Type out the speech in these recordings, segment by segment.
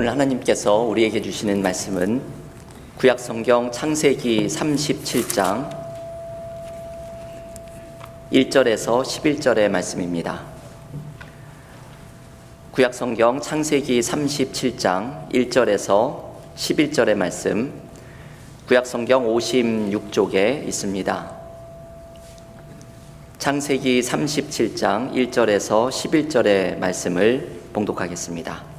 오늘 하나님께서 우리에게 주시는 말씀은 구약성경 창세기 37장 1절에서 11절의 말씀입니다. 구약성경 창세기 37장 1절에서 11절의 말씀, 구약성경 56쪽에 있습니다. 창세기 37장 1절에서 11절의 말씀을 봉독하겠습니다.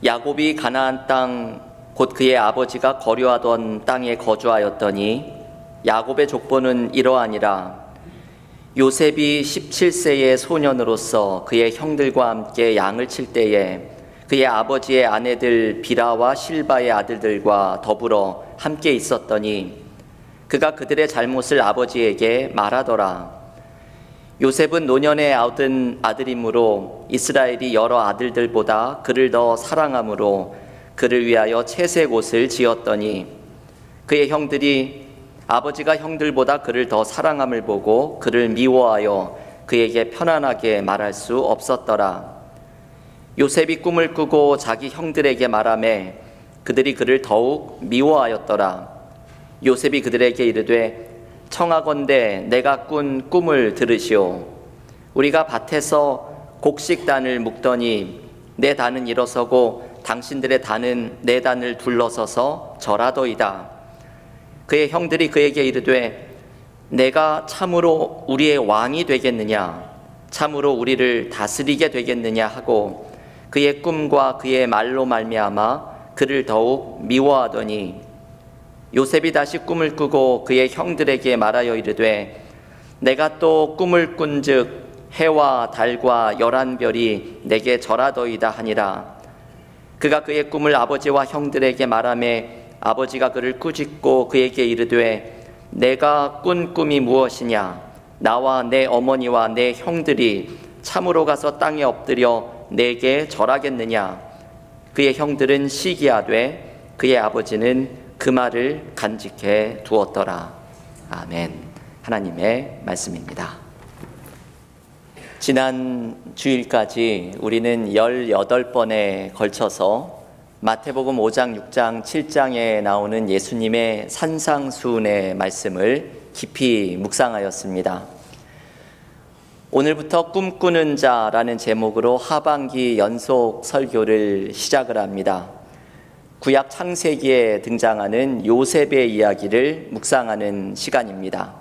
야곱이 가나안 땅 곧 그의 아버지가 거류하던 땅에 거주하였더니 야곱의 족보는 이러하니라. 요셉이 17세의 소년으로서 그의 형들과 함께 양을 칠 때에 그의 아버지의 아내들 비라와 실바의 아들들과 더불어 함께 있었더니 그가 그들의 잘못을 아버지에게 말하더라. 요셉은 노년에 얻은 아들이므로 이스라엘이 여러 아들들보다 그를 더 사랑하므로 그를 위하여 채색 옷을 지었더니 그의 형들이 아버지가 형들보다 그를 더 사랑함을 보고 그를 미워하여 그에게 편안하게 말할 수 없었더라. 요셉이 꿈을 꾸고 자기 형들에게 말하매 그들이 그를 더욱 미워하였더라. 요셉이 그들에게 이르되 청하건대 내가 꾼 꿈을 들으시오. 우리가 밭에서 곡식단을 묶더니 내 단은 일어서고 당신들의 단은 내 단을 둘러서서 절하더이다. 그의 형들이 그에게 이르되 내가 참으로 우리의 왕이 되겠느냐, 참으로 우리를 다스리게 되겠느냐 하고 그의 꿈과 그의 말로 말미암아 그를 더욱 미워하더니 요셉이 다시 꿈을 꾸고 그의 형들에게 말하여 이르되 내가 또 꿈을 꾼즉 해와 달과 11별이 내게 절하더이다 하니라. 그가 그의 꿈을 아버지와 형들에게 말하매 아버지가 그를 꾸짖고 그에게 이르되 내가 꾼 꿈이 무엇이냐? 나와 내 어머니와 내 형들이 참으로 가서 땅에 엎드려 내게 절하겠느냐? 그의 형들은 시기하되 그의 아버지는 그 말을 간직해 두었더라. 아멘. 하나님의 말씀입니다. 지난 주일까지 우리는 18번에 걸쳐서 마태복음 5장, 6장, 7장에 나오는 예수님의 산상수훈의 말씀을 깊이 묵상하였습니다. 오늘부터 꿈꾸는 자라는 제목으로 하반기 연속 설교를 시작을 합니다. 구약 창세기에 등장하는 요셉의 이야기를 묵상하는 시간입니다.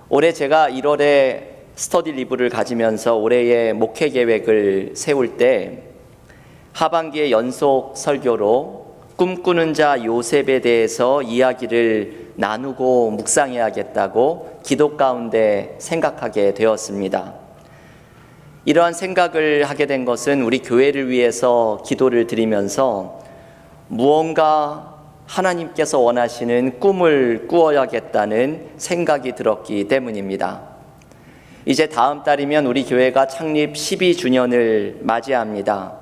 올해 제가 1월에 스터디 리브를 가지면서 올해의 목회 계획을 세울 때 하반기의 연속 설교로 꿈꾸는 자 요셉에 대해서 이야기를 나누고 묵상해야겠다고 기도 가운데 생각하게 되었습니다. 이러한 생각을 하게 된 것은 우리 교회를 위해서 기도를 드리면서 무언가 하나님께서 원하시는 꿈을 꾸어야겠다는 생각이 들었기 때문입니다. 이제 다음 달이면 우리 교회가 창립 12주년을 맞이합니다.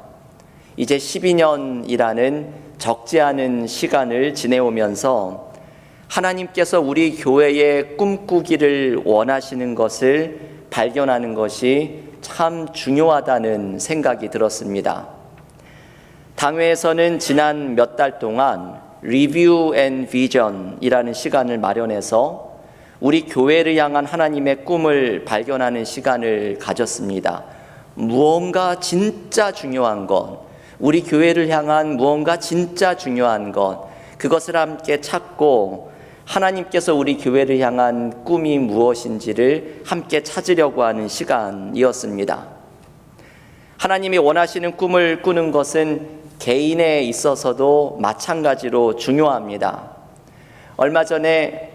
이제 12년이라는 적지 않은 시간을 지내오면서 하나님께서 우리 교회의 꿈꾸기를 원하시는 것을 발견하는 것이 참 중요하다는 생각이 들었습니다. 당회에서는 지난 몇 달 동안 리뷰 앤 비전이라는 시간을 마련해서 우리 교회를 향한 하나님의 꿈을 발견하는 시간을 가졌습니다. 무언가 진짜 중요한 것, 우리 교회를 향한 무언가 진짜 중요한 것, 그것을 함께 찾고 하나님께서 우리 교회를 향한 꿈이 무엇인지를 함께 찾으려고 하는 시간이었습니다. 하나님이 원하시는 꿈을 꾸는 것은 개인에 있어서도 마찬가지로 중요합니다. 얼마 전에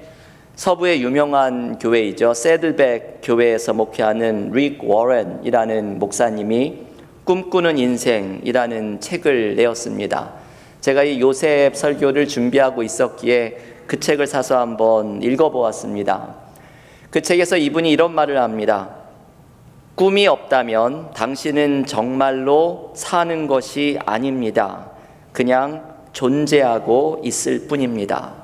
서부의 유명한 교회이죠. 새들백 교회에서 목회하는 릭 워렌이라는 목사님이 꿈꾸는 인생이라는 책을 내었습니다. 제가 이 요셉 설교를 준비하고 있었기에 그 책을 사서 한번 읽어보았습니다. 그 책에서 이분이 이런 말을 합니다. 꿈이 없다면 당신은 정말로 사는 것이 아닙니다. 그냥 존재하고 있을 뿐입니다.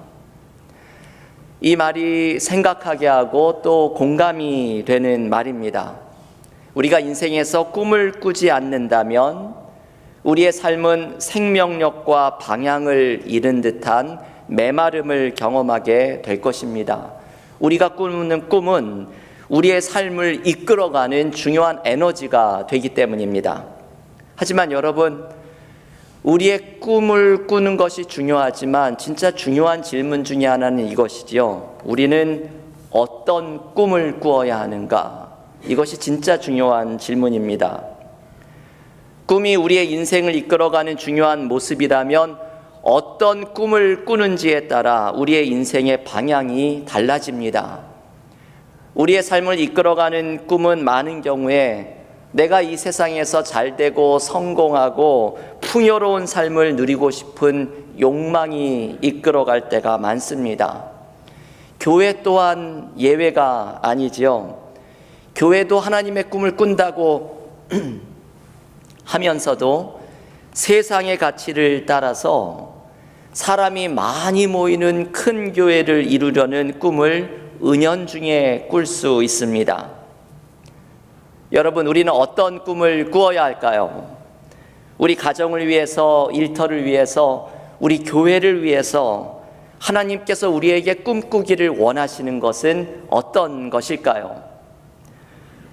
이 말이 생각하게 하고 또 공감이 되는 말입니다. 우리가 인생에서 꿈을 꾸지 않는다면 우리의 삶은 생명력과 방향을 잃은 듯한 메마름을 경험하게 될 것입니다. 우리가 꾸는 꿈은 우리의 삶을 이끌어가는 중요한 에너지가 되기 때문입니다. 하지만 여러분, 우리의 꿈을 꾸는 것이 중요하지만 진짜 중요한 질문 중에 하나는 이것이지요. 우리는 어떤 꿈을 꾸어야 하는가? 이것이 진짜 중요한 질문입니다. 꿈이 우리의 인생을 이끌어가는 중요한 모습이라면 어떤 꿈을 꾸는지에 따라 우리의 인생의 방향이 달라집니다. 우리의 삶을 이끌어가는 꿈은 많은 경우에 내가 이 세상에서 잘되고 성공하고 풍요로운 삶을 누리고 싶은 욕망이 이끌어갈 때가 많습니다. 교회 또한 예외가 아니지요. 교회도 하나님의 꿈을 꾼다고 하면서도 세상의 가치를 따라서 사람이 많이 모이는 큰 교회를 이루려는 꿈을 은연중에 꿀 수 있습니다. 여러분, 우리는 어떤 꿈을 꾸어야 할까요? 우리 가정을 위해서, 일터를 위해서, 우리 교회를 위해서 하나님께서 우리에게 꿈꾸기를 원하시는 것은 어떤 것일까요?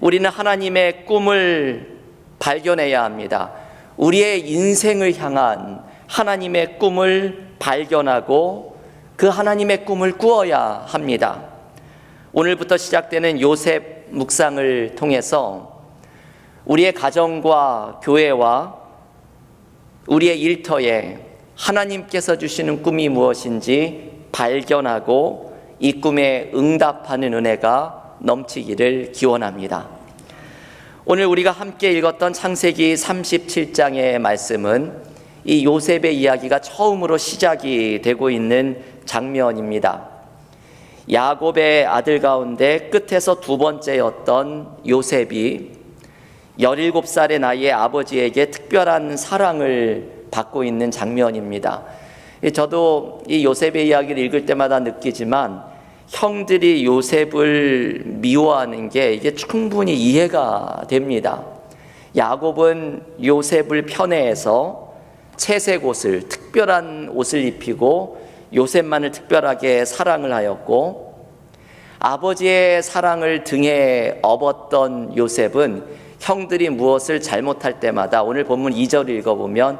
우리는 하나님의 꿈을 발견해야 합니다. 우리의 인생을 향한 하나님의 꿈을 발견하고 그 하나님의 꿈을 꾸어야 합니다. 오늘부터 시작되는 요셉 묵상을 통해서 우리의 가정과 교회와 우리의 일터에 하나님께서 주시는 꿈이 무엇인지 발견하고 이 꿈에 응답하는 은혜가 넘치기를 기원합니다. 오늘 우리가 함께 읽었던 창세기 37장의 말씀은 이 요셉의 이야기가 처음으로 시작이 되고 있는 장면입니다. 야곱의 아들 가운데 끝에서 두 번째였던 요셉이 17살의 나이에 아버지에게 특별한 사랑을 받고 있는 장면입니다. 저도 이 요셉의 이야기를 읽을 때마다 느끼지만 형들이 요셉을 미워하는 게 이게 충분히 이해가 됩니다. 야곱은 요셉을 편애해서 채색 옷을, 특별한 옷을 입히고 요셉만을 특별하게 사랑을 하였고, 아버지의 사랑을 등에 업었던 요셉은 형들이 무엇을 잘못할 때마다 오늘 본문 2절을 읽어보면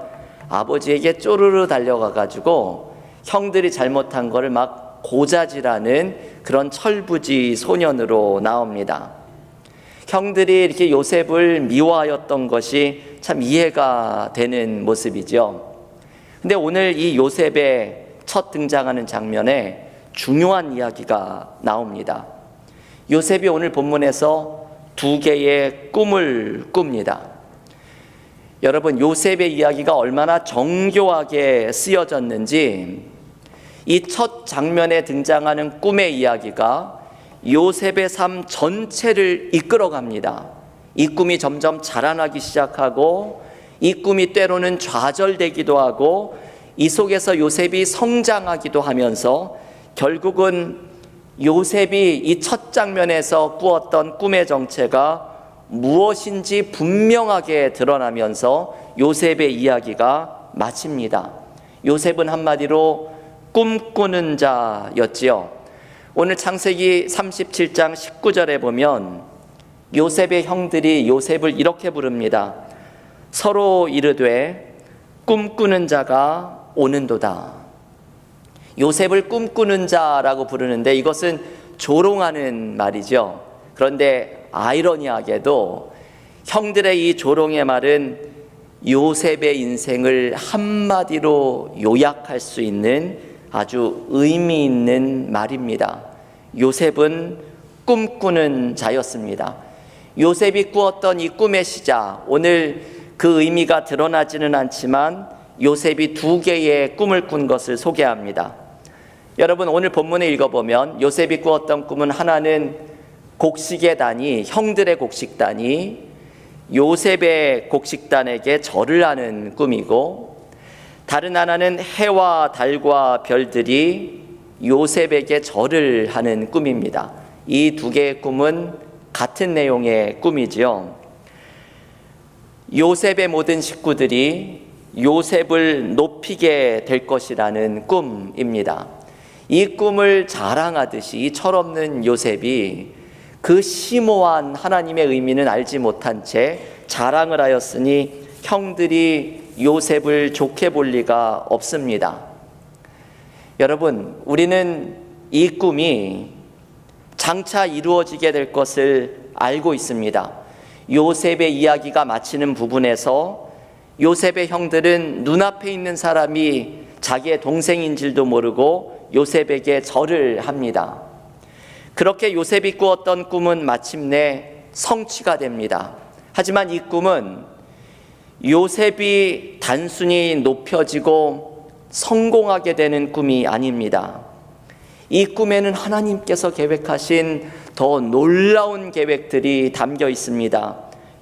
아버지에게 쪼르르 달려가가지고 형들이 잘못한 거를 막 고자질하는 그런 철부지 소년으로 나옵니다. 형들이 이렇게 요셉을 미워하였던 것이 참 이해가 되는 모습이죠. 근데 오늘 이 요셉의 첫 등장하는 장면에 중요한 이야기가 나옵니다. 요셉이 오늘 본문에서 두 개의 꿈을 꿉니다. 여러분, 요셉의 이야기가 얼마나 정교하게 쓰여졌는지 이 첫 장면에 등장하는 꿈의 이야기가 요셉의 삶 전체를 이끌어갑니다. 이 꿈이 점점 자라나기 시작하고 이 꿈이 때로는 좌절되기도 하고 이 속에서 요셉이 성장하기도 하면서 결국은 요셉이 이 첫 장면에서 꾸었던 꿈의 정체가 무엇인지 분명하게 드러나면서 요셉의 이야기가 마칩니다. 요셉은 한마디로 꿈꾸는 자였지요. 오늘 창세기 37장 19절에 보면 요셉의 형들이 요셉을 이렇게 부릅니다. 서로 이르되 꿈꾸는 자가 오는도다. 요셉을 꿈꾸는 자라고 부르는데 이것은 조롱하는 말이죠. 그런데 아이러니하게도 형들의 이 조롱의 말은 요셉의 인생을 한마디로 요약할 수 있는 아주 의미 있는 말입니다. 요셉은 꿈꾸는 자였습니다. 요셉이 꾸었던 이 꿈의 시작, 오늘 그 의미가 드러나지는 않지만 요셉이 두 개의 꿈을 꾼 것을 소개합니다. 여러분, 오늘 본문에 읽어보면 요셉이 꾸었던 꿈은 하나는 곡식의 단이, 형들의 곡식단이 요셉의 곡식단에게 절을 하는 꿈이고, 다른 하나는 해와 달과 별들이 요셉에게 절을 하는 꿈입니다. 이 두 개의 꿈은 같은 내용의 꿈이지요. 요셉의 모든 식구들이 요셉을 높이게 될 것이라는 꿈입니다. 이 꿈을 자랑하듯이 이 철없는 요셉이 그 심오한 하나님의 의미는 알지 못한 채 자랑을 하였으니 형들이 요셉을 좋게 볼 리가 없습니다. 여러분, 우리는 이 꿈이 장차 이루어지게 될 것을 알고 있습니다. 요셉의 이야기가 마치는 부분에서 요셉의 형들은 눈앞에 있는 사람이 자기의 동생인 줄도 모르고 요셉에게 절을 합니다. 그렇게 요셉이 꾸었던 꿈은 마침내 성취가 됩니다. 하지만 이 꿈은 요셉이 단순히 높여지고 성공하게 되는 꿈이 아닙니다. 이 꿈에는 하나님께서 계획하신 더 놀라운 계획들이 담겨 있습니다.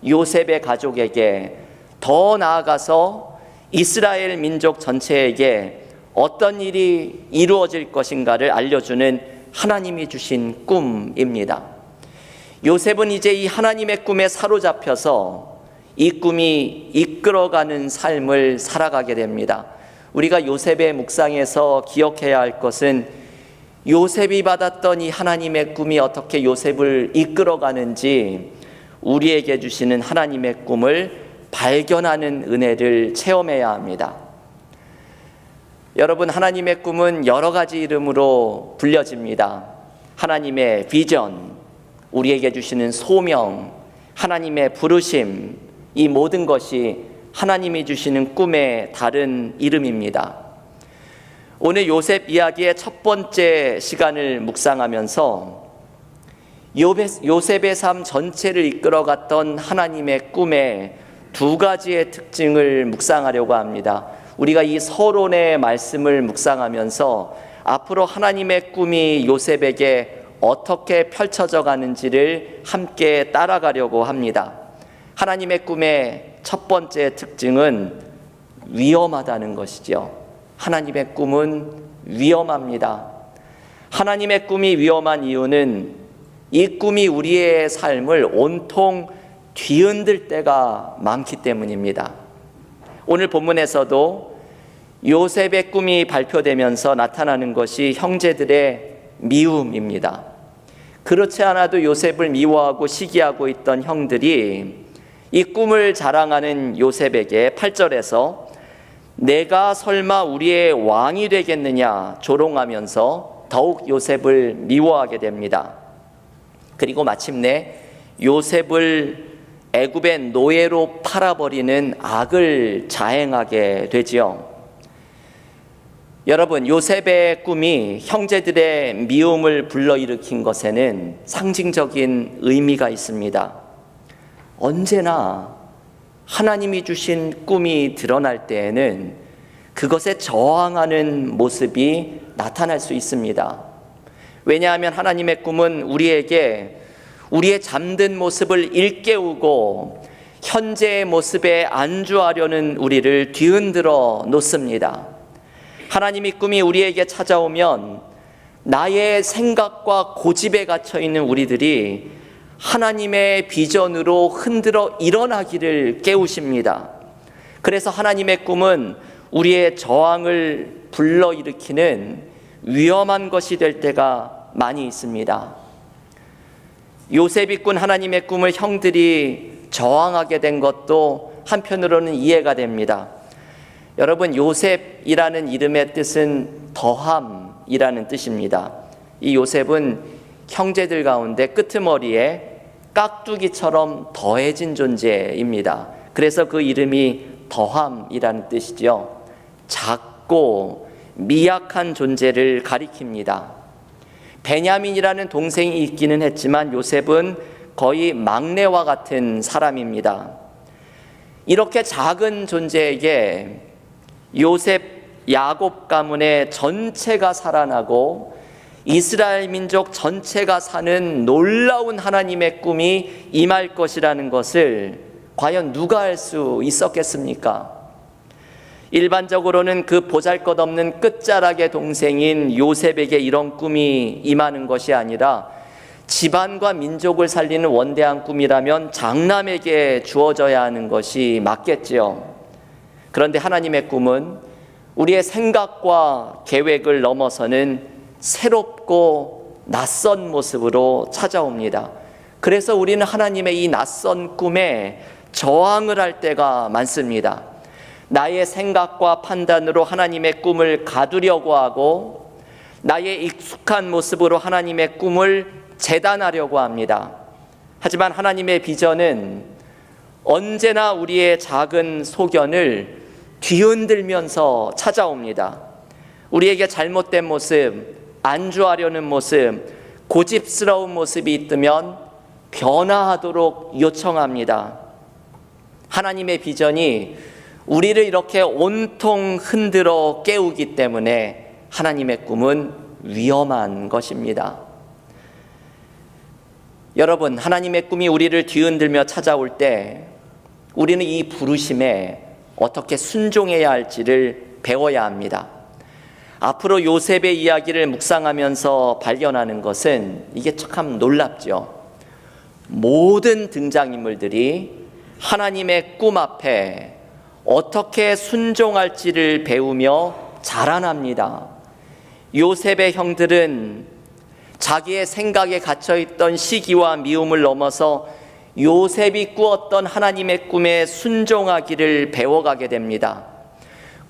요셉의 가족에게, 더 나아가서 이스라엘 민족 전체에게 어떤 일이 이루어질 것인가를 알려주는 하나님이 주신 꿈입니다. 요셉은 이제 이 하나님의 꿈에 사로잡혀서 이 꿈이 이끌어가는 삶을 살아가게 됩니다. 우리가 요셉의 묵상에서 기억해야 할 것은 요셉이 받았던 이 하나님의 꿈이 어떻게 요셉을 이끌어가는지 우리에게 주시는 하나님의 꿈을 발견하는 은혜를 체험해야 합니다. 여러분, 하나님의 꿈은 여러 가지 이름으로 불려집니다. 하나님의 비전, 우리에게 주시는 소명, 하나님의 부르심, 이 모든 것이 하나님이 주시는 꿈의 다른 이름입니다. 오늘 요셉 이야기의 첫 번째 시간을 묵상하면서 요셉의 삶 전체를 이끌어갔던 하나님의 꿈의 두 가지의 특징을 묵상하려고 합니다. 우리가 이 서론의 말씀을 묵상하면서 앞으로 하나님의 꿈이 요셉에게 어떻게 펼쳐져 가는지를 함께 따라가려고 합니다. 하나님의 꿈의 첫 번째 특징은 위험하다는 것이죠. 하나님의 꿈은 위험합니다. 하나님의 꿈이 위험한 이유는 이 꿈이 우리의 삶을 온통 뒤흔들 때가 많기 때문입니다. 오늘 본문에서도 요셉의 꿈이 발표되면서 나타나는 것이 형제들의 미움입니다. 그렇지 않아도 요셉을 미워하고 시기하고 있던 형들이 이 꿈을 자랑하는 요셉에게 8절에서 내가 설마 우리의 왕이 되겠느냐 조롱하면서 더욱 요셉을 미워하게 됩니다. 그리고 마침내 요셉을 애굽의 노예로 팔아버리는 악을 자행하게 되지요. 여러분, 요셉의 꿈이 형제들의 미움을 불러일으킨 것에는 상징적인 의미가 있습니다. 언제나 하나님이 주신 꿈이 드러날 때에는 그것에 저항하는 모습이 나타날 수 있습니다. 왜냐하면 하나님의 꿈은 우리에게 우리의 잠든 모습을 일깨우고 현재의 모습에 안주하려는 우리를 뒤흔들어 놓습니다. 하나님의 꿈이 우리에게 찾아오면 나의 생각과 고집에 갇혀 있는 우리들이 하나님의 비전으로 흔들어 일어나기를 깨우십니다. 그래서 하나님의 꿈은 우리의 저항을 불러일으키는 위험한 것이 될 때가 많이 있습니다. 요셉이 꾼 하나님의 꿈을 형들이 저항하게 된 것도 한편으로는 이해가 됩니다. 여러분, 요셉이라는 이름의 뜻은 더함이라는 뜻입니다. 이 요셉은 형제들 가운데 끄트머리에 깍두기처럼 더해진 존재입니다. 그래서 그 이름이 더함이라는 뜻이죠. 작고 미약한 존재를 가리킵니다. 베냐민이라는 동생이 있기는 했지만 요셉은 거의 막내와 같은 사람입니다. 이렇게 작은 존재에게 요셉, 야곱 가문의 전체가 살아나고 이스라엘 민족 전체가 사는 놀라운 하나님의 꿈이 임할 것이라는 것을 과연 누가 알 수 있었겠습니까? 일반적으로는 그 보잘것없는 끝자락의 동생인 요셉에게 이런 꿈이 임하는 것이 아니라 집안과 민족을 살리는 원대한 꿈이라면 장남에게 주어져야 하는 것이 맞겠지요. 그런데 하나님의 꿈은 우리의 생각과 계획을 넘어서는 새롭고 낯선 모습으로 찾아옵니다. 그래서 우리는 하나님의 이 낯선 꿈에 저항을 할 때가 많습니다. 나의 생각과 판단으로 하나님의 꿈을 가두려고 하고 나의 익숙한 모습으로 하나님의 꿈을 재단하려고 합니다. 하지만 하나님의 비전은 언제나 우리의 작은 소견을 뒤흔들면서 찾아옵니다. 우리에게 잘못된 모습, 안주하려는 모습, 고집스러운 모습이 있다면 변화하도록 요청합니다. 하나님의 비전이 우리를 이렇게 온통 흔들어 깨우기 때문에 하나님의 꿈은 위험한 것입니다. 여러분, 하나님의 꿈이 우리를 뒤흔들며 찾아올 때 우리는 이 부르심에 어떻게 순종해야 할지를 배워야 합니다. 앞으로 요셉의 이야기를 묵상하면서 발견하는 것은 이게 참 놀랍죠. 모든 등장인물들이 하나님의 꿈 앞에 어떻게 순종할지를 배우며 자라납니다. 요셉의 형들은 자기의 생각에 갇혀있던 시기와 미움을 넘어서 요셉이 꾸었던 하나님의 꿈에 순종하기를 배워가게 됩니다.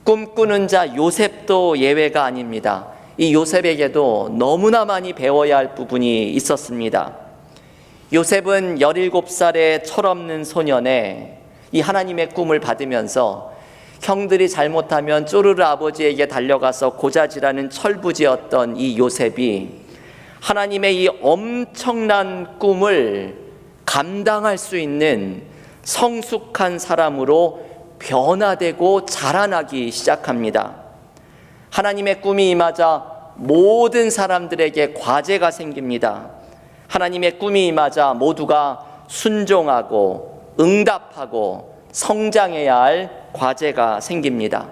꿈꾸는 자 요셉도 예외가 아닙니다. 이 요셉에게도 너무나 많이 배워야 할 부분이 있었습니다. 요셉은 17살의 철없는 소년에 이 하나님의 꿈을 받으면서 형들이 잘못하면 쪼르르 아버지에게 달려가서 고자질하는 철부지였던 이 요셉이 하나님의 이 엄청난 꿈을 감당할 수 있는 성숙한 사람으로 변화되고 자라나기 시작합니다. 하나님의 꿈이 임하자 모든 사람들에게 과제가 생깁니다. 하나님의 꿈이 임하자 모두가 순종하고 응답하고 성장해야 할 과제가 생깁니다.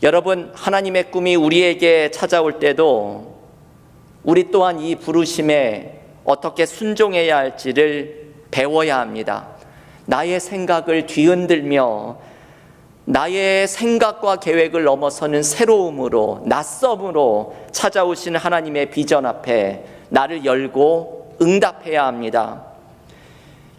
여러분, 하나님의 꿈이 우리에게 찾아올 때도 우리 또한 이 부르심에 어떻게 순종해야 할지를 배워야 합니다. 나의 생각을 뒤흔들며 나의 생각과 계획을 넘어서는 새로움으로, 낯섦으로 찾아오시는 하나님의 비전 앞에 나를 열고 응답해야 합니다.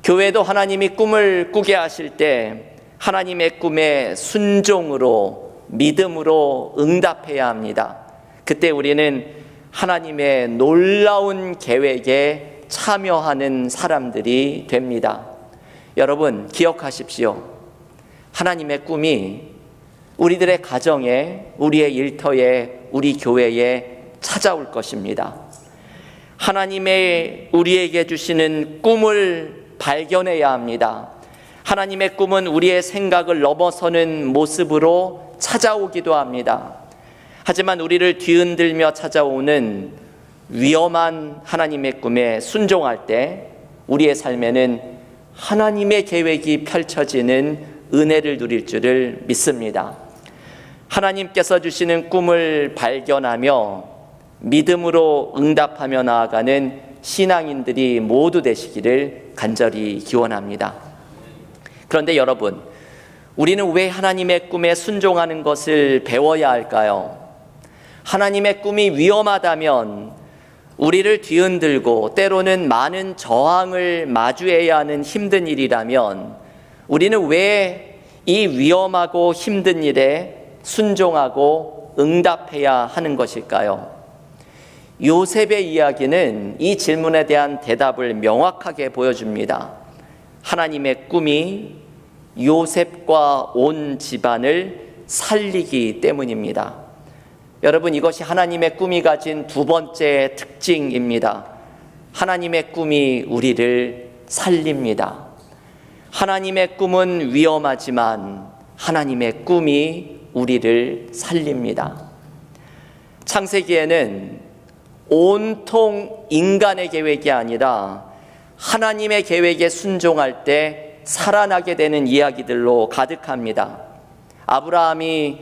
교회도 하나님이 꿈을 꾸게 하실 때 하나님의 꿈에 순종으로, 믿음으로 응답해야 합니다. 그때 우리는 하나님의 놀라운 계획에 참여하는 사람들이 됩니다. 여러분, 기억하십시오. 하나님의 꿈이 우리들의 가정에, 우리의 일터에, 우리 교회에 찾아올 것입니다. 하나님의 우리에게 주시는 꿈을 발견해야 합니다. 하나님의 꿈은 우리의 생각을 넘어서는 모습으로 찾아오기도 합니다. 하지만 우리를 뒤흔들며 찾아오는 위험한 하나님의 꿈에 순종할 때 우리의 삶에는 하나님의 계획이 펼쳐지는 은혜를 누릴 줄을 믿습니다. 하나님께서 주시는 꿈을 발견하며 믿음으로 응답하며 나아가는 신앙인들이 모두 되시기를 간절히 기원합니다. 그런데 여러분, 우리는 왜 하나님의 꿈에 순종하는 것을 배워야 할까요? 하나님의 꿈이 위험하다면, 우리를 뒤흔들고 때로는 많은 저항을 마주해야 하는 힘든 일이라면 우리는 왜 이 위험하고 힘든 일에 순종하고 응답해야 하는 것일까요? 요셉의 이야기는 이 질문에 대한 대답을 명확하게 보여줍니다. 하나님의 꿈이 요셉과 온 집안을 살리기 때문입니다. 여러분, 이것이 하나님의 꿈이 가진 두 번째 특징입니다. 하나님의 꿈이 우리를 살립니다. 하나님의 꿈은 위험하지만 하나님의 꿈이 우리를 살립니다. 창세기에는 온통 인간의 계획이 아니라 하나님의 계획에 순종할 때 살아나게 되는 이야기들로 가득합니다. 아브라함이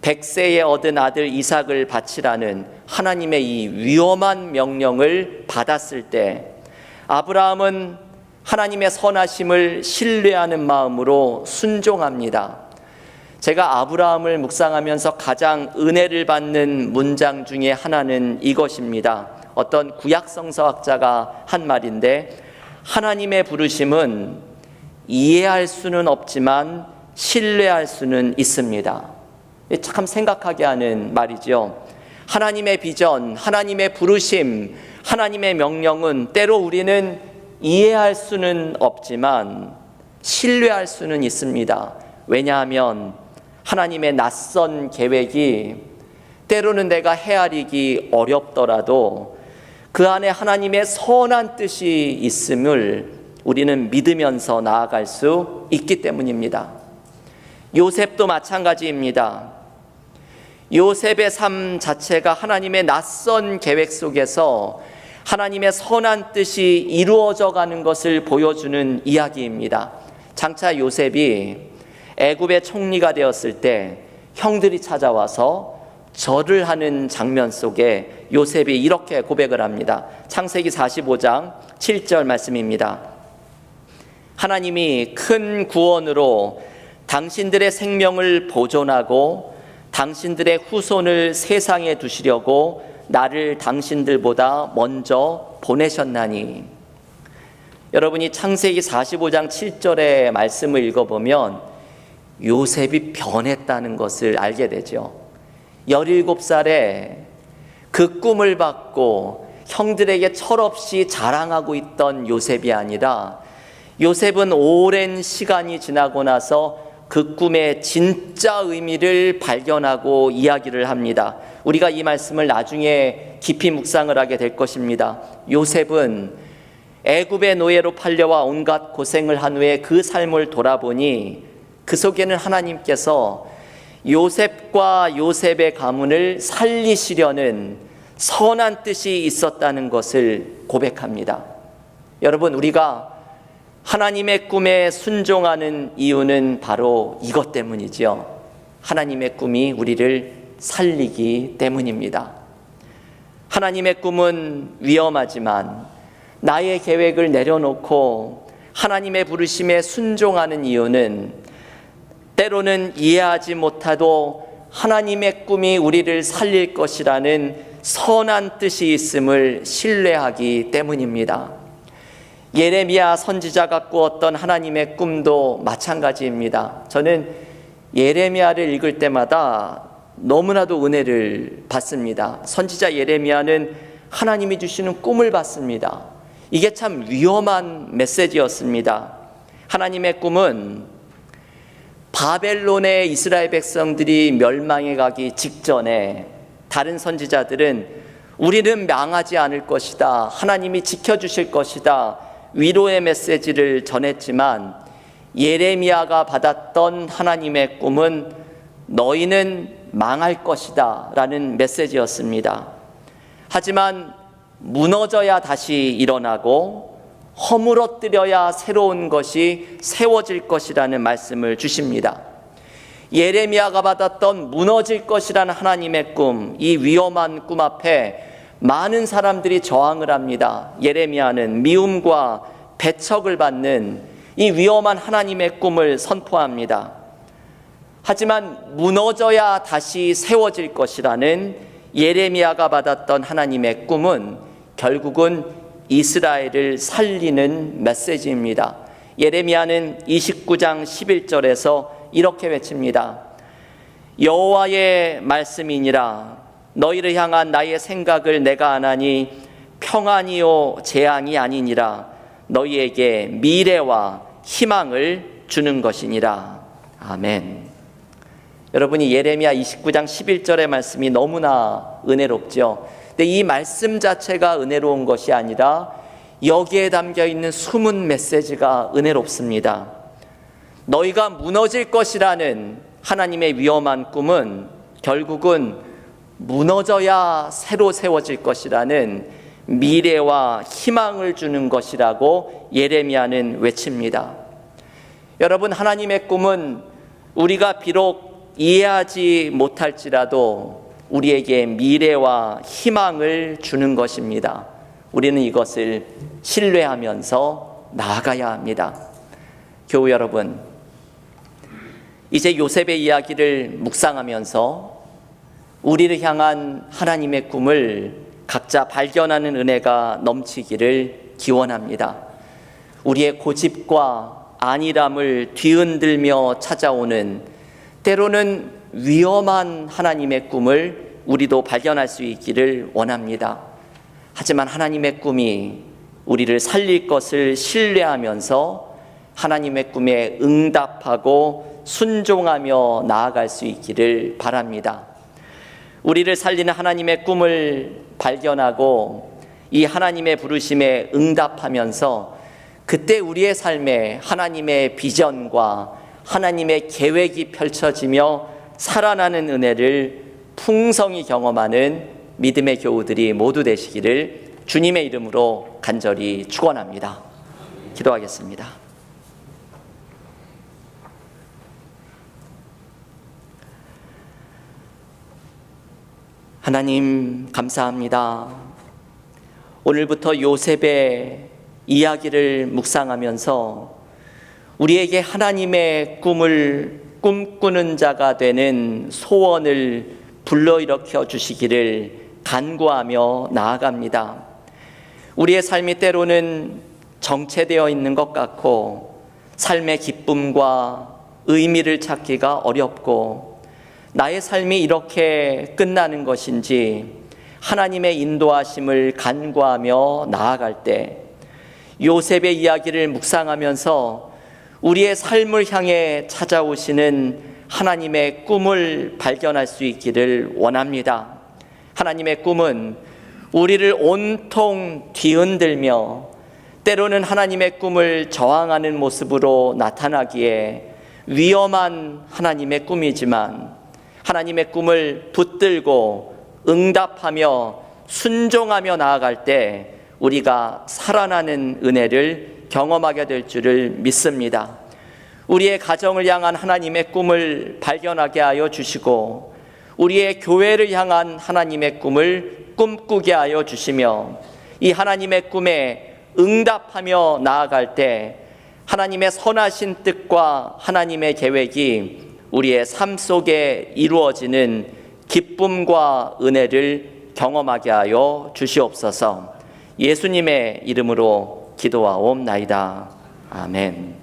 100세에 얻은 아들 이삭을 바치라는 하나님의 이 위험한 명령을 받았을 때 아브라함은 하나님의 선하심을 신뢰하는 마음으로 순종합니다. 제가 아브라함을 묵상하면서 가장 은혜를 받는 문장 중에 하나는 이것입니다. 어떤 구약성서학자가 한 말인데, 하나님의 부르심은 이해할 수는 없지만 신뢰할 수는 있습니다. 참 생각하게 하는 말이죠. 하나님의 비전, 하나님의 부르심, 하나님의 명령은 때로 우리는 이해할 수는 없지만 신뢰할 수는 있습니다. 왜냐하면 하나님의 낯선 계획이 때로는 내가 헤아리기 어렵더라도 그 안에 하나님의 선한 뜻이 있음을 우리는 믿으면서 나아갈 수 있기 때문입니다. 요셉도 마찬가지입니다. 요셉의 삶 자체가 하나님의 낯선 계획 속에서 하나님의 선한 뜻이 이루어져 가는 것을 보여주는 이야기입니다. 장차 요셉이 애굽의 총리가 되었을 때 형들이 찾아와서 절을 하는 장면 속에 요셉이 이렇게 고백을 합니다. 창세기 45장 7절 말씀입니다. 하나님이 큰 구원으로 당신들의 생명을 보존하고 당신들의 후손을 세상에 두시려고 나를 당신들보다 먼저 보내셨나니. 여러분이 창세기 45장 7절의 말씀을 읽어보면 요셉이 변했다는 것을 알게 되죠. 17살에 그 꿈을 받고 형들에게 철없이 자랑하고 있던 요셉이 아니라, 요셉은 오랜 시간이 지나고 나서 그 꿈의 진짜 의미를 발견하고 이야기를 합니다. 우리가 이 말씀을 나중에 깊이 묵상을 하게 될 것입니다. 요셉은 애굽의 노예로 팔려와 온갖 고생을 한 후에 그 삶을 돌아보니 그 속에는 하나님께서 요셉과 요셉의 가문을 살리시려는 선한 뜻이 있었다는 것을 고백합니다. 여러분, 우리가 하나님의 꿈에 순종하는 이유는 바로 이것 때문이죠. 하나님의 꿈이 우리를 살리기 때문입니다. 하나님의 꿈은 위험하지만 나의 계획을 내려놓고 하나님의 부르심에 순종하는 이유는 때로는 이해하지 못하도 하나님의 꿈이 우리를 살릴 것이라는 선한 뜻이 있음을 신뢰하기 때문입니다. 예레미야 선지자가 꾸었던 하나님의 꿈도 마찬가지입니다. 저는 예레미야를 읽을 때마다 너무나도 은혜를 받습니다. 선지자 예레미야는 하나님이 주시는 꿈을 받습니다. 이게 참 위험한 메시지였습니다. 하나님의 꿈은 바벨론의 이스라엘 백성들이 멸망해 가기 직전에 다른 선지자들은 우리는 망하지 않을 것이다, 하나님이 지켜주실 것이다, 위로의 메시지를 전했지만 예레미야가 받았던 하나님의 꿈은 너희는 망할 것이다 라는 메시지였습니다. 하지만 무너져야 다시 일어나고 허물어뜨려야 새로운 것이 세워질 것이라는 말씀을 주십니다. 예레미야가 받았던 무너질 것이라는 하나님의 꿈, 이 위험한 꿈 앞에 많은 사람들이 저항을 합니다. 예레미야는 미움과 배척을 받는 이 위험한 하나님의 꿈을 선포합니다. 하지만 무너져야 다시 세워질 것이라는 예레미야가 받았던 하나님의 꿈은 결국은 이스라엘을 살리는 메시지입니다. 예레미야는 29장 11절에서 이렇게 외칩니다. 여호와의 말씀이니라. 너희를 향한 나의 생각을 내가 아나니 평안이요 재앙이 아니니라. 너희에게 미래와 희망을 주는 것이니라. 아멘. 여러분이 예레미야 29장 11절의 말씀이 너무나 은혜롭죠. 근데 이 말씀 자체가 은혜로운 것이 아니라 여기에 담겨 있는 숨은 메시지가 은혜롭습니다. 너희가 무너질 것이라는 하나님의 위험한 꿈은 결국은 무너져야 새로 세워질 것이라는 미래와 희망을 주는 것이라고 예레미야는 외칩니다. 여러분, 하나님의 꿈은 우리가 비록 이해하지 못할지라도 우리에게 미래와 희망을 주는 것입니다. 우리는 이것을 신뢰하면서 나아가야 합니다. 교우 여러분, 이제 요셉의 이야기를 묵상하면서 우리를 향한 하나님의 꿈을 각자 발견하는 은혜가 넘치기를 기원합니다. 우리의 고집과 안일함을 뒤흔들며 찾아오는 때로는 위험한 하나님의 꿈을 우리도 발견할 수 있기를 원합니다. 하지만 하나님의 꿈이 우리를 살릴 것을 신뢰하면서 하나님의 꿈에 응답하고 순종하며 나아갈 수 있기를 바랍니다. 우리를 살리는 하나님의 꿈을 발견하고 이 하나님의 부르심에 응답하면서 그때 우리의 삶에 하나님의 비전과 하나님의 계획이 펼쳐지며 살아나는 은혜를 풍성히 경험하는 믿음의 교우들이 모두 되시기를 주님의 이름으로 간절히 축원합니다. 기도하겠습니다. 하나님 감사합니다. 오늘부터 요셉의 이야기를 묵상하면서 우리에게 하나님의 꿈을 꿈꾸는 자가 되는 소원을 불러일으켜 주시기를 간구하며 나아갑니다. 우리의 삶이 때로는 정체되어 있는 것 같고 삶의 기쁨과 의미를 찾기가 어렵고 나의 삶이 이렇게 끝나는 것인지 하나님의 인도하심을 간구하며 나아갈 때 요셉의 이야기를 묵상하면서 우리의 삶을 향해 찾아오시는 하나님의 꿈을 발견할 수 있기를 원합니다. 하나님의 꿈은 우리를 온통 뒤흔들며 때로는 하나님의 꿈을 저항하는 모습으로 나타나기에 위험한 하나님의 꿈이지만 하나님의 꿈을 붙들고 응답하며 순종하며 나아갈 때 우리가 살아나는 은혜를 경험하게 될 줄을 믿습니다. 우리의 가정을 향한 하나님의 꿈을 발견하게 하여 주시고 우리의 교회를 향한 하나님의 꿈을 꿈꾸게 하여 주시며 이 하나님의 꿈에 응답하며 나아갈 때 하나님의 선하신 뜻과 하나님의 계획이 우리의 삶 속에 이루어지는 기쁨과 은혜를 경험하게 하여 주시옵소서. 예수님의 이름으로 기도하옵나이다. 아멘.